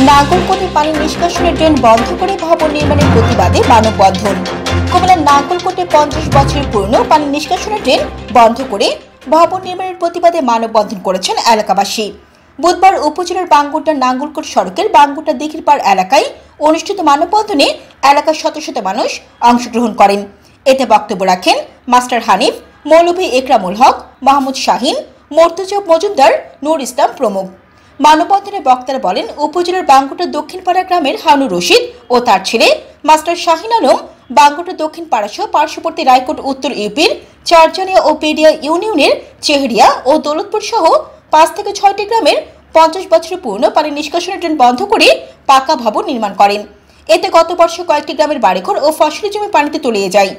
নাগলকোটে পানি নিষ্কাশনের ড্রেন বন্ধ করে ভবন নির্মাণের প্রতিবাদে মানববন্ধন। কুমিল্লার নাগলকোটে 50 বছরের পুরনো পানি নিষ্কাশনের ড্রেন বন্ধ করে ভবন নির্মাণের প্রতিবাদে মানববন্ধন করেছেন এলাকাবাসী। বুধবার উপজেলার বাঙ্গুরটা নাঙ্গলকোট সড়কের বাঙ্গুরটা দিঘিরপাড় এলাকায় অনুষ্ঠিত মানববন্ধনে এলাকার শত শত মানুষ অংশগ্রহণ করেন। এতে বক্তব্য রাখেন মাস্টার হানিফ, মৌলভী একরামুল হক, মাহমুদ শাহিন, মর্তুজা মজুমদার, নূর ইসলাম প্রমুখ। মানববন্ধনে বক্তারা বলেন, উপজেলার বাঙ্গুরটা দক্ষিণপাড়া গ্রামের হানুর রশিদ ও তার ছেলে মাস্টার শাহিন আলম বাঙ্গুরটা দক্ষিণপাড়া সহ পার্শ্ববর্তী রায়কোট উত্তর ইউপির চারজানিয়া ও পেডিয়া ইউনিয়নের চেহরিয়া ও দৌলতপুর সহ 5 থেকে 6টি গ্রামের 50 বছরের পুরনো পানি নিষ্কাশনের ড্রেন বন্ধ করে পাকা ভবন নির্মাণ করেন। এতে গত বর্ষে কয়েকটি গ্রামের বাড়িঘর ও ফসলি জমি পানিতে তলিয়ে যায়।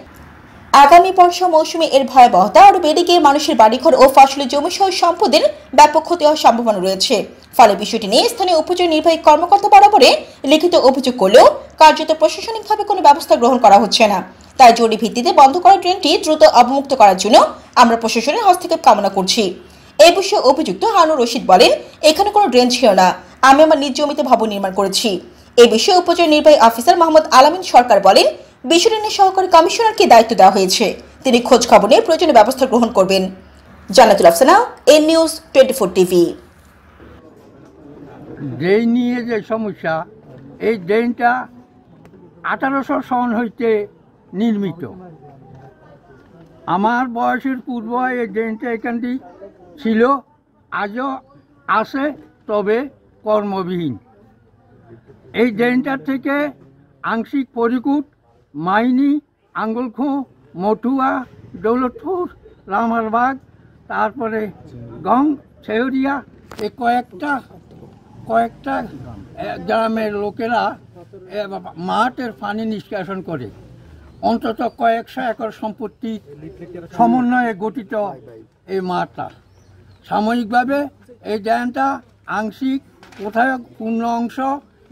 আগামী বর্ষা মৌসুমে এর ভয়াবহতা আরও বেড়ে গিয়ে মানুষের বাড়িঘর ও ফসলি জমি সহ সম্পদের ব্যাপক ক্ষতি হওয়ার সম্ভাবনা রয়েছে। ফলে বিষয়টি নিয়ে স্থানীয় উপজেলা নির্বাহী কর্মকর্তা বরাবরে লিখিত অভিযোগ করলেও কার্যত প্রশাসনিকভাবে কোনো ব্যবস্থা গ্রহণ করা হচ্ছে না। তাই জরুরি ভিত্তিতে বন্ধ করা ড্রেনটি দ্রুত অবমুক্ত করার জন্য আমরা প্রশাসনের হস্তক্ষেপ কামনা করছি। এই বিষয়ে অভিযুক্ত হানুর রশিদ বলেন, এখানে কোনো ড্রেন ছিল না, আমি আমার নিজ জমিতে ভবন নির্মাণ করেছি। এই বিষয়ে উপজেলা নির্বাহী অফিসার মোহাম্মদ আলামিন সরকার বলেন, বিষয়টি নিয়ে সহকারী কমিশনারকে দায়িত্ব দেওয়া হয়েছে, তিনি খোঁজ খবর নিয়ে প্রয়োজনীয় ব্যবস্থা গ্রহণ করবেন। Jannatul Afsana, N news 24 TV. Drain নিয়ে যে সমস্যা, এই ড্রেনটা 1800 সন হইতে নির্মিত। আমার বয়সের পূর্ব এই ড্রেনটা এখানটি ছিল, আজও আছে, তবে কর্মবিহীন। এই ড্রেনটার থেকে আংশিক পরিকূট, মাইনি, আঙ্গুলখো, মটুয়া, দৌলতপুর, রামারবাগ, তারপরে গং, ছেউরিয়া, এই কয়েকটা গ্রামের লোকেরা মাঠের পানি নিষ্কাশন করে। অন্তত কয়েকশো একর সম্পত্তির সমন্বয়ে গঠিত এই মাঠটা। সাময়িকভাবে এই ড্যামটা আংশিক, কোথায় পূর্ণ অংশ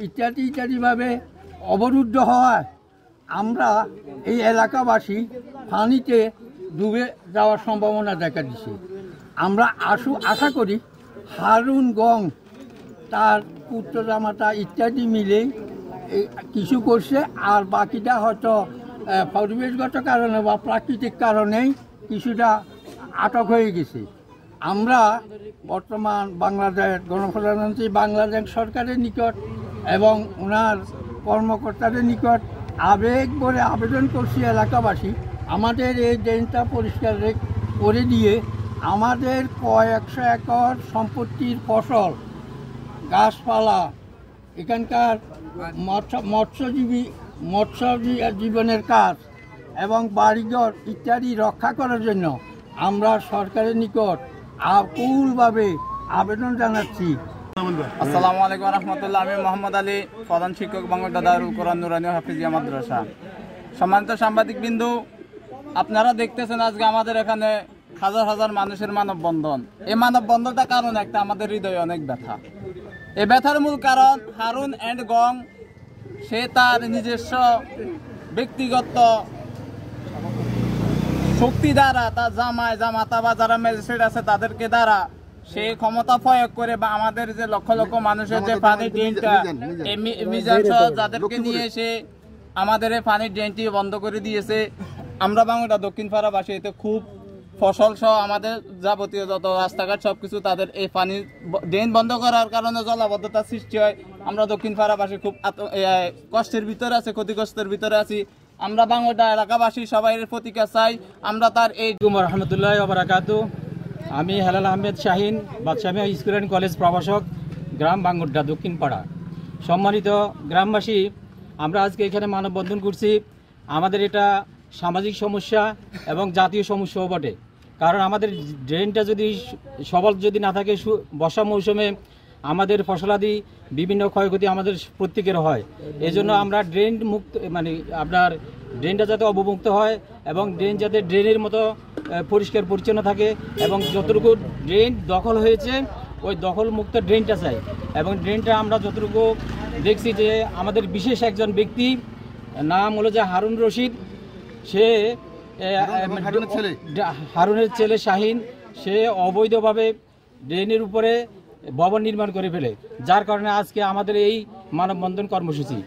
ইত্যাদিভাবে অবরুদ্ধ হওয়ায় আমরা এই এলাকাবাসী পানিতে ডুবে যাওয়ার সম্ভাবনা দেখা দিচ্ছে। আমরা আশা করি হারুন গং, তার পুত্র জামাতা ইত্যাদি মিলে কিছু করছে, আর বাকিটা হয়তো পরিবেশগত কারণে বা প্রাকৃতিক কারণেই কিছুটা আটক হয়ে গেছে। আমরা বর্তমান বাংলাদেশ গণপ্রজাতন্ত্রী বাংলাদেশ সরকারের নিকট এবং ওনার কর্মকর্তাদের নিকট আবেগ ভরে আবেদন করছি, এলাকাবাসী আমাদের এই ড্রেনটা পরিষ্কার করে দিয়ে আমাদের কয়েকশো একর সম্পত্তির ফসল, গাছপালা, এখানকার মৎস্য জীবনের কাজ এবং বাড়িঘর ইত্যাদি রক্ষা করার জন্য আমরা সরকারের নিকট আকুলভাবে আবেদন জানাচ্ছি। আসসালামু আলাইকুম রহমতুল্লাহ। আমি মোহাম্মদ আলী, প্রধান শিক্ষক, বাঙ্গুরটা দারুল কোরআন নুরানী হাফিজিয়া মাদ্রাসা। সম্মানিত সাংবাদিক বিন্দু, আপনারা দেখতেছেন আজকে আমাদের এখানে হাজার হাজার মানুষের মানববন্ধন। এই মানববন্ধনটার কারণ একটা, আমাদের হৃদয়ে অনেক ব্যথা। এই ব্যথার মূল কারণ হারুন অ্যান্ড গং, সে তার নিজস্ব ব্যক্তিগত শক্তি দ্বারা, তার জামাতা বা যারা ম্যাজিস্ট্রেট আছে তাদেরকে দ্বারা সে ক্ষমতা প্রয়োগ করে বা আমাদের যে লক্ষ লক্ষ মানুষের যে পানির ড্রেনটা, মিজান সহ যাদেরকে নিয়ে সে আমাদের এই পানির ড্রেনটি বন্ধ করে দিয়েছে। আমরা বাংলা দক্ষিণ পাড়াবাসী এতে খুব ফসল সহ আমাদের যাবতীয় যত রাস্তাঘাট সবকিছু তাদের এই পানির ড্রেন বন্ধ করার কারণে জলাবদ্ধতা সৃষ্টি হয়। আমরা দক্ষিণ পাড়াবাসী খুব কষ্টের ভিতরে আছি, ক্ষতিগ্রস্তের ভিতরে আছি। আমরা বাংলা এলাকাবাসী সবাই প্রতিকার চাই। আমরা তার এই রহমতুল্লাহ বারাকাতু। আমি হেলাল আহমেদ শাহিন, বাদশাহ স্কুল অ্যান্ড কলেজ প্রভাষক, গ্রাম বাঙ্গুরটা দক্ষিণপাড়া। সম্মানিত গ্রামবাসী, আমরা আজকে এখানে মানববন্ধন করছি। আমাদের এটা সামাজিক সমস্যা এবং জাতীয় সমস্যাও বটে। কারণ আমাদের ড্রেনটা যদি সবল যদি না থাকে, বর্ষা মৌসুমে আমাদের ফসলাদি বিভিন্ন ক্ষয়ক্ষতি আমাদের প্রত্যেকের হয়। এজন্য আমরা ড্রেন মুক্ত, মানে আপনার ড্রেনটা যাতে অবমুক্ত হয় এবং ড্রেন যাতে ড্রেনের মতো পরিষ্কার পরিচ্ছন্ন থাকে, এবং যতটুকু ড্রেন দখল হয়েছে ওই দখলমুক্ত ড্রেনটা চাই। এবং ড্রেনটা আমরা যতটুকু দেখছি যে আমাদের বিশেষ একজন ব্যক্তি, নাম হলো যে হারুন রশিদ, সে হারুনের ছেলে শাহিন, সে অবৈধভাবে ড্রেনের উপরে ভবন নির্মাণ করে ফেলে, যার কারণে আজকে আমাদের এই মানববন্ধন কর্মসূচি।